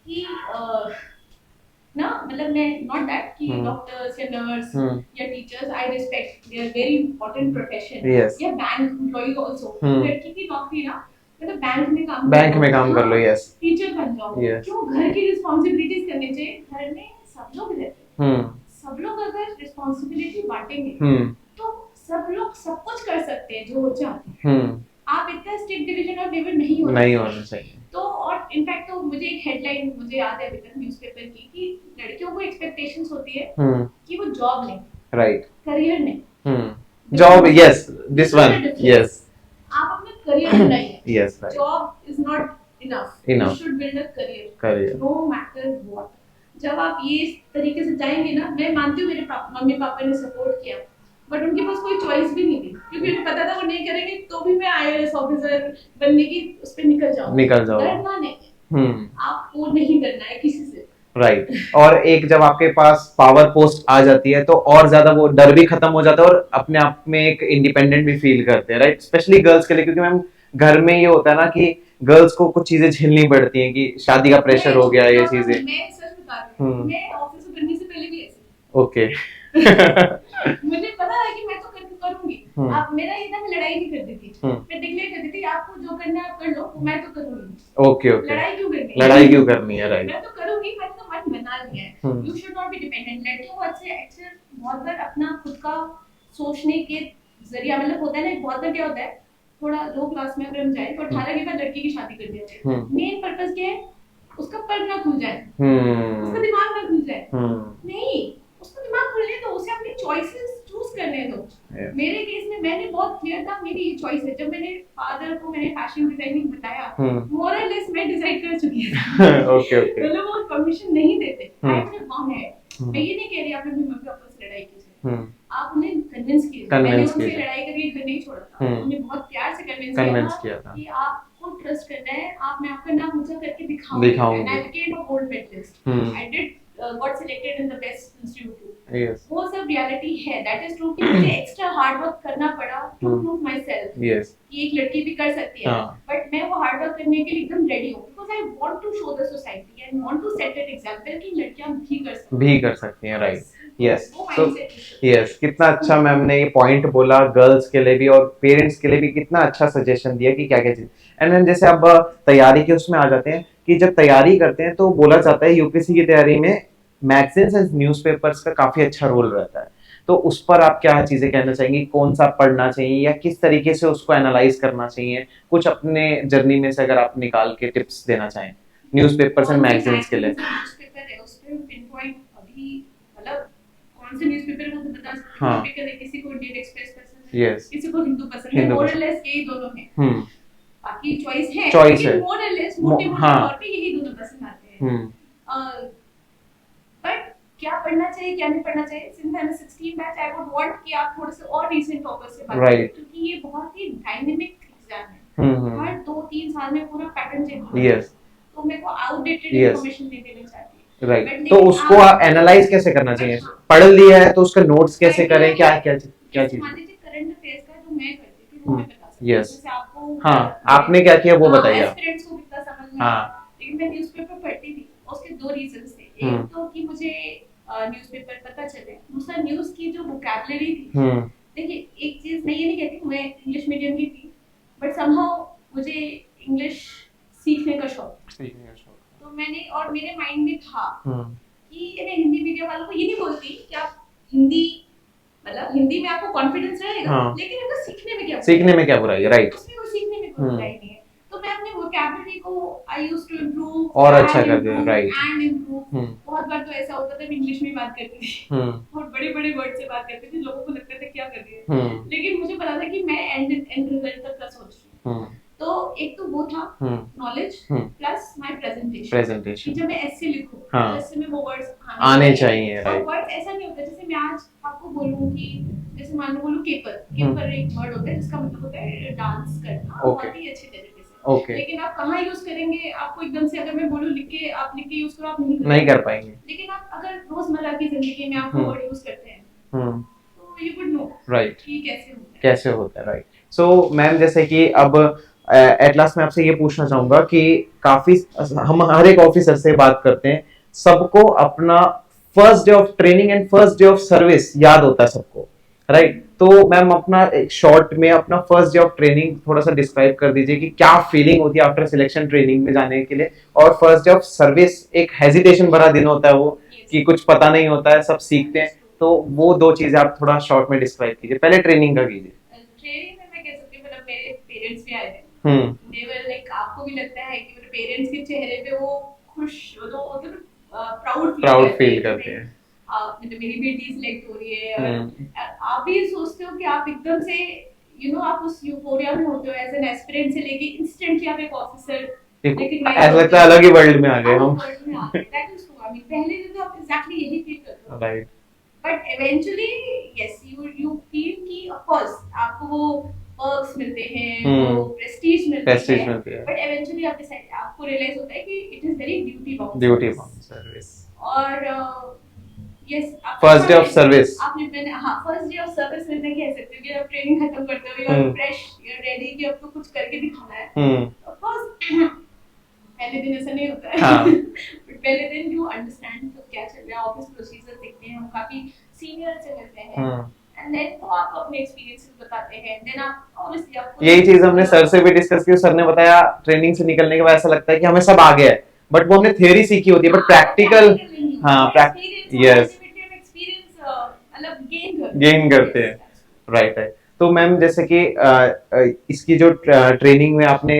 कि ना, मतलब मैं नॉट दैट कि डॉक्टर्स या नर्स या teachers, I respect, they are very important profession, या बैंक एम्प्लॉई आल्सो। लड़की की नौकरी ना, मतलब बैंक में काम कर लो, यस, टीचर बन जाओ, क्यों? घर की रिस्पांसिबिलिटीज करनी चाहिए। घर में सब लोग रहते हैं, सब लोग अगर रिस्पांसिबिलिटी बांटेंगे तो सब लोग सब कुछ कर सकते हैं जो चाहते हैं। आप इतना स्ट्रिक्ट डिवीजन ऑफ लेबर नहीं होना चाहिए। तो और इनफैक्ट तो मुझे एक हेडलाइन मुझे याद है अभी तक न्यूज़पेपर की, कि लड़कियों को एक्सपेक्टेशंस होती है कि वो जॉब लें, राइट, करियर नहीं। Job, yes, this one, yes, आप अपना करियर बनाइए, yes, job is not enough, you should build a career, no matter what. जब आप ये इस तरीके से जाएंगे ना, मैं मानती हूँ मेरे मम्मी पापा ने सपोर्ट किया, बट उनके पास कोई चॉइस भी नहीं थी, क्योंकि उन्हें पता था वो नहीं करेंगे तो भी मैं आईएएस ऑफिसर बनने की उस पे निकल जाऊंगी। डरना नहीं, आपको नहीं करना है किसी से, राइट। और एक जब आपके पास पावर पोस्ट आ जाती है तो और ज्यादा वो डर भी खत्म हो जाता है और अपने आप में एक इंडिपेंडेंट भी फील करते हैं, राइट, स्पेशली गर्ल्स के लिए, क्योंकि मैम घर में ये होता है ना कि गर्ल्स को कुछ चीजें झेलनी पड़ती हैं, कि शादी का प्रेशर हो गया, ये चीजें। मैं सच बता रही हूं, मैं ऑफिस में बनने से पहले भी ऐसी, ओके। मुझे पता है कि मैं तो करूंगी। आप मेरा ये था, मैं लड़ाई नहीं करती थी, मैं डिक्लेयर करती थी आपको जो करना है आप कर लो, मैं तो करूंगी। ओके ओके, लड़ाई क्यों करनी है, राइट, मैं तो करूंगी, मैंने तो मन बना लिया है। You should not be dependent. लड़कियों को अच्छे बहुत बार अपना खुद का सोचने के जरिया, मतलब होता है ना, बहुत बार क्या होता है, थोड़ा लो क्लास में अगर हम जाए तो 18 के बाद लड़की की शादी कर दिया जाए। मेन पर्पस क्या है, उसका पढ़ ना खुल जाए, उसका दिमाग ना खुल जाए, नहीं, उसको दिमाग खुलने दो, उसे अपनी चॉइसेस चूज करने दो। मेरे केस में मैंने बहुत क्लियर था, मेरी ये चॉइस है। जब मैंने फादर को मैंने फैशन डिजाइनिंग बताया, मोर और लेस मैं डिसाइड कर चुकी थी। ओके ओके, मतलब वो परमिशन नहीं देते, आई वुड हैव गॉन है। मैं ये नहीं कह रही आप अपने मम्मी पापा से लड़ाई कीजिए, आप उन्हें कन्विंस कीजिए। मैंने उनसे लड़ाई करके घर नहीं छोड़ा था, उन्हें बहुत प्यार से कन्विंस किया था कि आपको ट्रस्ट करना है, आप मैं आपका नाम ऊंचा करके दिखाऊंगी। And I became a gold medalist, I did got selected in the best institute. Yes. वो सब reality है, that is true, कि मुझे extra hard work करना पड़ा to prove myself. Yes. कि एक लड़की भी कर सकती है, but मैं वो hard work करने के लिए एकदम ready हूँ, because I want to show the society and want to set an example कि लड़कियाँ भी कर सकती हैं, right? Yes. So yes, कितना अच्छा मैम ने ये पॉइंट बोला, गर्ल्स के लिए भी और पेरेंट्स के लिए भी कितना अच्छा सजेशन दिया कि क्या क्या चीज। एंड मैम जैसे अब तैयारी के उसमें आ जाते हैं कि जब तैयारी करते हैं तो बोला जाता है यूपीएससी की तैयारी में मैगजीन्स एंड न्यूज़पेपर्स का काफी अच्छा रोल रहता है, तो उस पर आप क्या चीजें कहना चाहेंगी, कौन सा पढ़ना चाहिए या किस तरीके से उसको एनालाइज करना चाहिए, कुछ अपने जर्नी में से अगर आप निकाल के टिप्स देना चाहें न्यूज़पेपर्स एंड मैगजीन्स के लिए। न्यूज़पेपर है, उस पे पिनपॉइंट अभी मतलब कौन से न्यूज़पेपर है वो तो बता सकते हैं, किसी को इंडियन एक्सप्रेस पसंद है, किसी को हिंदू पसंद है, मोर और लेस यही दोनों हैं, बाकी चॉइस है, लेकिन मोर और लेस मोटे तौर पे यही दोनों पसंद आते हैं। बट क्या पढ़ना चाहिए क्या नहीं पढ़ना चाहिए, since I am 16 batch, I would want कि आप थोड़े से और रीसेंट टॉपर से बात करें, क्योंकि ये बहुत ही डायनामिक एग्जाम है, हर 2-3 साल में पूरा पैटर्न चेंज होता है। यस, तो मेरे को आउटडेटेड Yes. इंफॉर्मेशन नहीं देनी चाहिए। राइट, But तो लेकिन उसको आप- एनालाइज कैसे करना चाहिए? हाँ। पढ़ लिया है तो उसका नोट्स कैसे Idea करें, है, क्या क्या क्या जैसे चीज? मान लीजिए करंट अफेयर्स का जो मैं करती थी वो मैं बता सकती हूँ। Yes. जैसे आपको हाँ, आपने क्या किया वो बताइए आप। एस्पिरेंट्स को कितना समझ में हाँ। आता, लेकिन मैं न्यूज़पेपर पढ़ती थी। उसके दो रीजंस थे, हम्म। एक तो कि मुझे न्यूज़पेपर पता चले, दूसरा न्यूज़ की जो वोकैबुलरी थी। हम्म। देखिए एक चीज मैं ये नहीं कहती मैं इंग्लिश मीडियम की थी, बट समहाउ मुझे इंग्लिश सीखने का शौक, तो मैंने और मेरे माइंड में था कि मैं हिंदी मीडियम वालों को ये नहीं बोलती कि आप हिंदी मतलब हिंदी में आपको कॉन्फिडेंस रहेगा, हाँ। लेकिन अगर सीखने में क्या सीखने में क्या बुराई है? राइट, उसमें कोई सीखने में कोई बुराई नहीं है। तो मैं अपने वोकैबुलरी को आई यूज्ड टू इंप्रूव और अच्छा कर दिया, right. And improve. बहुत बार तो ऐसा होता था मैं इंग्लिश में बात करती थी और बड़े-बड़े वर्ड से बात करती थी, लोगों को लगता था क्या कर रही है, लेकिन मुझे पता था कि मैं एंड रिजल्ट तक का सोच रही हूँ। तो एक तो वो था नॉलेज प्लस माय प्रेजेंटेशन, जब मैं ऐसे लिखूं तो ऐसे में वो वर्ड्स आने चाहिए, और राइट। वर्ड ऐसा नहीं होता जैसे मैं आज आपको बोलूं कि जैसे मान लो बोलूं केपर एक वर्ड होता है जिसका मतलब होता है डांस करना बहुत ही अच्छे तरीके से, लेकिन आप कहाँ यूज करेंगे, आपको एकदम से अगर मैं बोलूं लिख के यूज करो, आप नहीं कर पाएंगे। लेकिन आप अगर रोजमर्रा की जिंदगी में आप वर्ड यूज करते हैं तो यू वुड नो राइट कि कैसे होता है। राइट। सो मैम जैसे कि अब एट लास्ट मैं आपसे ये पूछना चाहूंगा कि काफी हम हर एक ऑफिसर से बात करते हैं, सबको अपना first day of training and first day of service याद होता है सबको, राइट? तो मैम अपना एक शॉर्ट में अपना फर्स्ट डे ऑफ ट्रेनिंग थोड़ा सा डिस्क्राइब कर दीजिए कि क्या फीलिंग होती है आफ्टर सिलेक्शन ट्रेनिंग में जाने के लिए, और फर्स्ट डे ऑफ सर्विस एक हेजिटेशन भरा दिन होता है वो कि कुछ पता नहीं होता है, सब सीखते हैं, तो वो दो चीजें आप थोड़ा शॉर्ट में डिस्क्राइब कीजिए। पहले ट्रेनिंग का कीजिए। ट्रेनिंग में मैं कह सकती हूँ मतलब मेरे पेरेंट्स भी आए थे, हम्म। they were like आपको भी लगता है कि मेरे पेरेंट्स के चेहरे पे वो खुश वो तो प्राउड फील करते हैं। मतलब मेरी बेटी सिलेक्ट हो रही है और आप भी सोचते हो कि आप एकदम से आप उस यूफोरिया में होते हो एज एन एस्पिरेंट से लेके इंस्टेंटली आप एक ऑफिसर ऐसा लगता है अलग ही वर्ल्ड में आ गए हम। That is true. I mean पहले दिन तो आप एग्जैक्टली यही फील करते हो, right, but eventually yes you feel कि ऑफ कोर्स आपको वो पर्क्स मिलते हैं, वो प्रेस्टीज मिलती है, बट इवेंचुअली आप डिसाइड आपको रियलाइज होता है कि it is very duty bound service. और yes first day of service आपने मैंने फर्स्ट डे ऑफ सर्विस में मैं कह सकती हूँ कि आप ट्रेनिंग खत्म करते हो, you are fresh, you are ready कि अब तो कुछ करके दिखाना है। ऑफ कोर्स पहले दिन ऐसा नहीं होता है, बट पहले दिन यू अंडरस्टैंड तो क्या चल रहा है, ऑफिस प्रोसीजर देखते हैं, हम काफी सीनियर से मिलते हैं, एंड देन तो आप अपने एक्सपीरियंसेस बताते हैं, देन आप ऑब्वियसली आपको यही चीज हमने सर से भी डिस्कस की। सर ने बताया ट्रेनिंग से निकलने के बाद ऐसा लगता है कि हमें सब आ गया है, बट वो हमने थ्योरी सीखी होती है, बट प्रैक्टिकल यस मतलब गेन करते हैं, राइट है। तो मैम जैसे कि इसकी जो ट्रेनिंग में आपने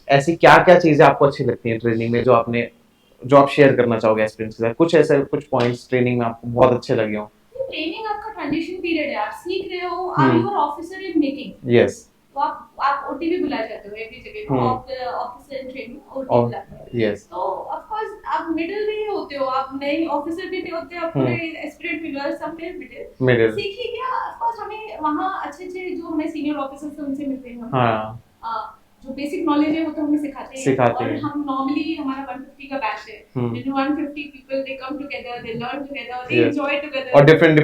ऐसी क्या क्या चीजें आपको अच्छी लगती हैं ट्रेनिंग में, जो आप शेयर करना चाहोगे एक्सपीरियंस के साथ, कुछ ऐसे कुछ पॉइंट्स ट्रेनिंग में आपको बहुत अच्छे लगे हो? ट्रेनिंग आपका ट्रांजिशन पीरियड है, आप सीख रहे हो, आप you are officer in making. Yes, तो आप ओटीवी बुलाए जाते हो एवरी जगह पे, ऑफिसर इन ट्रेनिंग ओटीवी बुलाते हैं। यस, तो ऑफ कोर्स आप मिडिल में ही होते हो, आप नए ऑफिसर भी नहीं होते, आप पूरे एस्पिरेंट मिलर सब मिडिल सीखिए क्या। ऑफ कोर्स हमें वहां अच्छे जो हमें सीनियर ऑफिसर्स हैं उनसे मिलते हैं, हां जो बेसिक नॉलेज है वो तो हमें सिखाते हैं, और हम नॉर्मली हमारा 150 का बैच है, then 150 people they come together, they learn together, they enjoy together, और डिफरेंट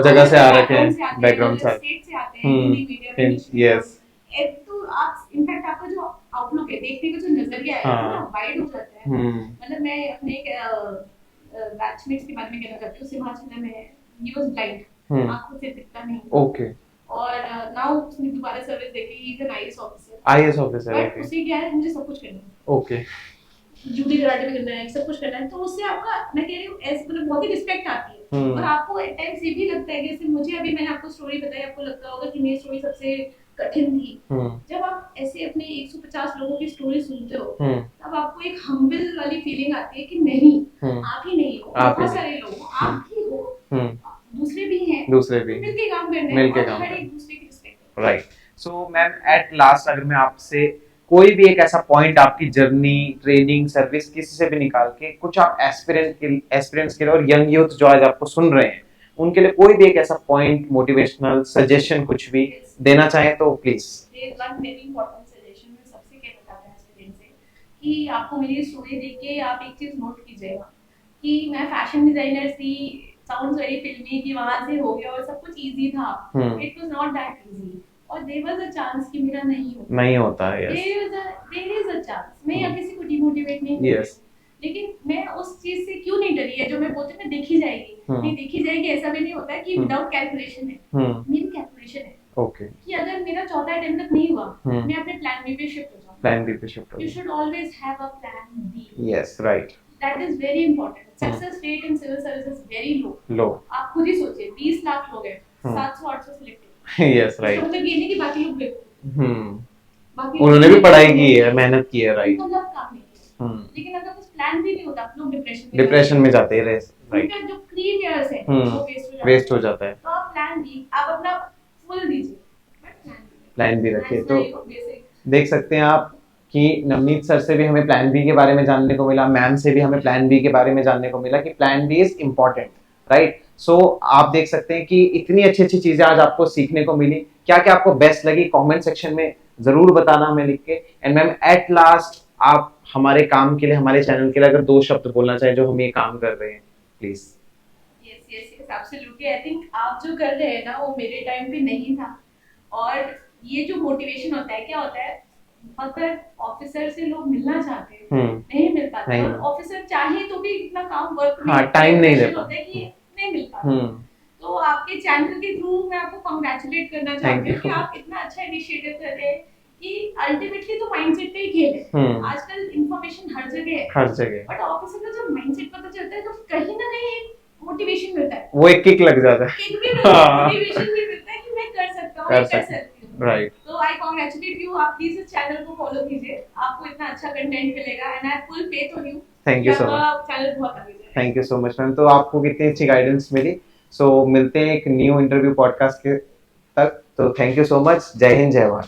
जगह से आ रखे हैं, बैकग्राउंड से स्टेट से आते हैं, हिंदी मीडियम, यस। एक तो आप इनफैक्ट आपका जो आउटलुक है, देखने का जो नजरिया है ना वाइड हो जाता है। मतलब मैं अपने एक बैचमेट्स के बारे में कहना चाहती हूँ, सिमाचल में ही वाज ब्लाइंड, आंखों से दिखता नहीं, ओके, और नाउ उसने दोबारा सर्विस देखी, he is an IAS officer, but उसे क्या है मुझे सब कुछ करना है, ओके, जूडी कराटे में करना है, सब कुछ करना है, तो उससे आपका मैं कह रही हूँ ऐसे मतलब बहुत ही रिस्पेक्ट आती है, और आपको एट टाइम्स ये भी लगता है कि जैसे मुझे अभी मैंने आपको स्टोरी बताई, आपको लगता होगा कि मेरी स्टोरी सबसे कठिन थी। जब आप ऐसे अपने 150 लोगों की स्टोरी सुनते हो, तब आपको एक हम्बल वाली फीलिंग आती है कि नहीं आप ही नहीं हो, बहुत सारे लोग आप ही हो, दूसरे भी हैं, मिलके काम करने हैं, और हर एक दूसरे की respect, right. So ma'am at last अगर मैं आपसे कोई भी एक ऐसा पॉइंट आपकी जर्नी, ट्रेनिंग, सर्विस किसी से भी निकाल के कुछ आप एस्पिरेंट्स के लिए और यंग यूथ जो आज आपको सुन रहे हैं उनके लिए कोई भी एक ऐसा पॉइंट, मोटिवेशनल सजेशन कुछ भी देना चाहें तो please. One very important suggestion मैं सबसे कहना चाहता हूं स्टूडेंट से कि आपको मेरी स्टोरी देख के आप एक चीज नोट कीजिएगा कि मैं फैशन डिजाइनर थी, साउंड्स वेरी फिल्मी, कि वहां से हो गया और सब कुछ इजी था। It was not that easy, और देयर वाज अ चांस कि मेरा नहीं होता है। Yes there is a chance. मैं या किसी को डिमोटिवेट नहीं करती, यस लेकिन मैं उस चीज से क्यों नहीं डरी है जो मैं बोलती हूँ ना, देखी जाएगी। नहीं देखी जाएगी ऐसा भी नहीं होता है कि विदाउट कैलकुलेशन है। मेरी कैलकुलेशन है ओके कि अगर मेरा चौथा अटेम्प्ट नहीं हुआ, मैं अपने प्लान बी पे शिफ्ट हो जाऊँ। प्लान बी पे shift You should always have a plan B. Yes right That is very important. Success rate in civil service is very low. लो आप खुद ही सोचिए, 20 लाख लोग हैं, 700-800 सिलेक्टेड। यस इसका राइट मतलब ये नहीं कि बाकी लोग हम्म बाकी उन्होंने भी पढ़ाई की है, मेहनत की है, राइट। उनका लग काम नहीं किया। लेकिन अगर कुछ प्लान भी नहीं होता, आप लोग डिप्रेशन में जाते हैं, राइट। उनका जो 3 इयर्स है वो वेस्ट हो जाता है। तो आप प्लान बी आप अपना फुल दीजिए, बट प्लान भी रखिए। तो बेसिक देख सकते हैं आप कि नवनीत सर से भी हमें प्लान बी के बारे में जानने को मिला, मैम से भी हमें प्लान बी के बारे में जानने को मिला कि plan B is important, right. So आप देख सकते हैं कि इतनी अच्छी अच्छी चीजें आज आपको सीखने को मिली। क्या क्या आपको बेस्ट लगी कमेंट सेक्शन में जरूर बताना हमें लिख के। एंड मैम एट लास्ट आप हमारे काम के लिए, हमारे चैनल के लिए अगर 2 शब्द बोलना चाहें जो हम ये काम कर रहे हैं, please. Yes absolutely. I think आप जो कर रहे हैं ना वो मेरे टाइम पे नहीं था, और ये जो मोटिवेशन होता है, क्या होता है, अगर ऑफिसर से लोग मिलना चाहते हैं नहीं मिल पाते, और ऑफिसर चाहे तो भी इतना काम वर्क टाइम नहीं दे होता है कि नहीं मिल पाता। तो आपके चैनल के थ्रू मैं आपको कांग्रेचुलेट करना चाहती हूँ कि आप इतना अच्छा इनिशिएटिव कर रहे हैं, कि अल्टीमेटली तो माइंडसेट का ही खेल है। आजकल इंफॉर्मेशन हर जगह है, बट ऑफिसर का जब माइंडसेट पता चलता है तो कहीं ना कहीं एक मोटिवेशन मिलता है, वो एक किक लग जाता है, मोटिवेशन भी मिलता है कि मैं कर सकता हूँ, कर सकती सकती हूँ, राइट। तो आई कांग्रेचुलेट यू, आप प्लीज इस चैनल को फॉलो कीजिए, आपको इतना अच्छा कंटेंट मिलेगा, and I have full faith on you. Thank you so much, channel बहुत आगे जाएगा। Thank you so much ma'am. तो आपको कितनी अच्छी गाइडेंस मिली। सो मिलते हैं एक न्यू इंटरव्यू पॉडकास्ट के तक। तो थैंक यू सो मच। जय हिंद, जय भारत।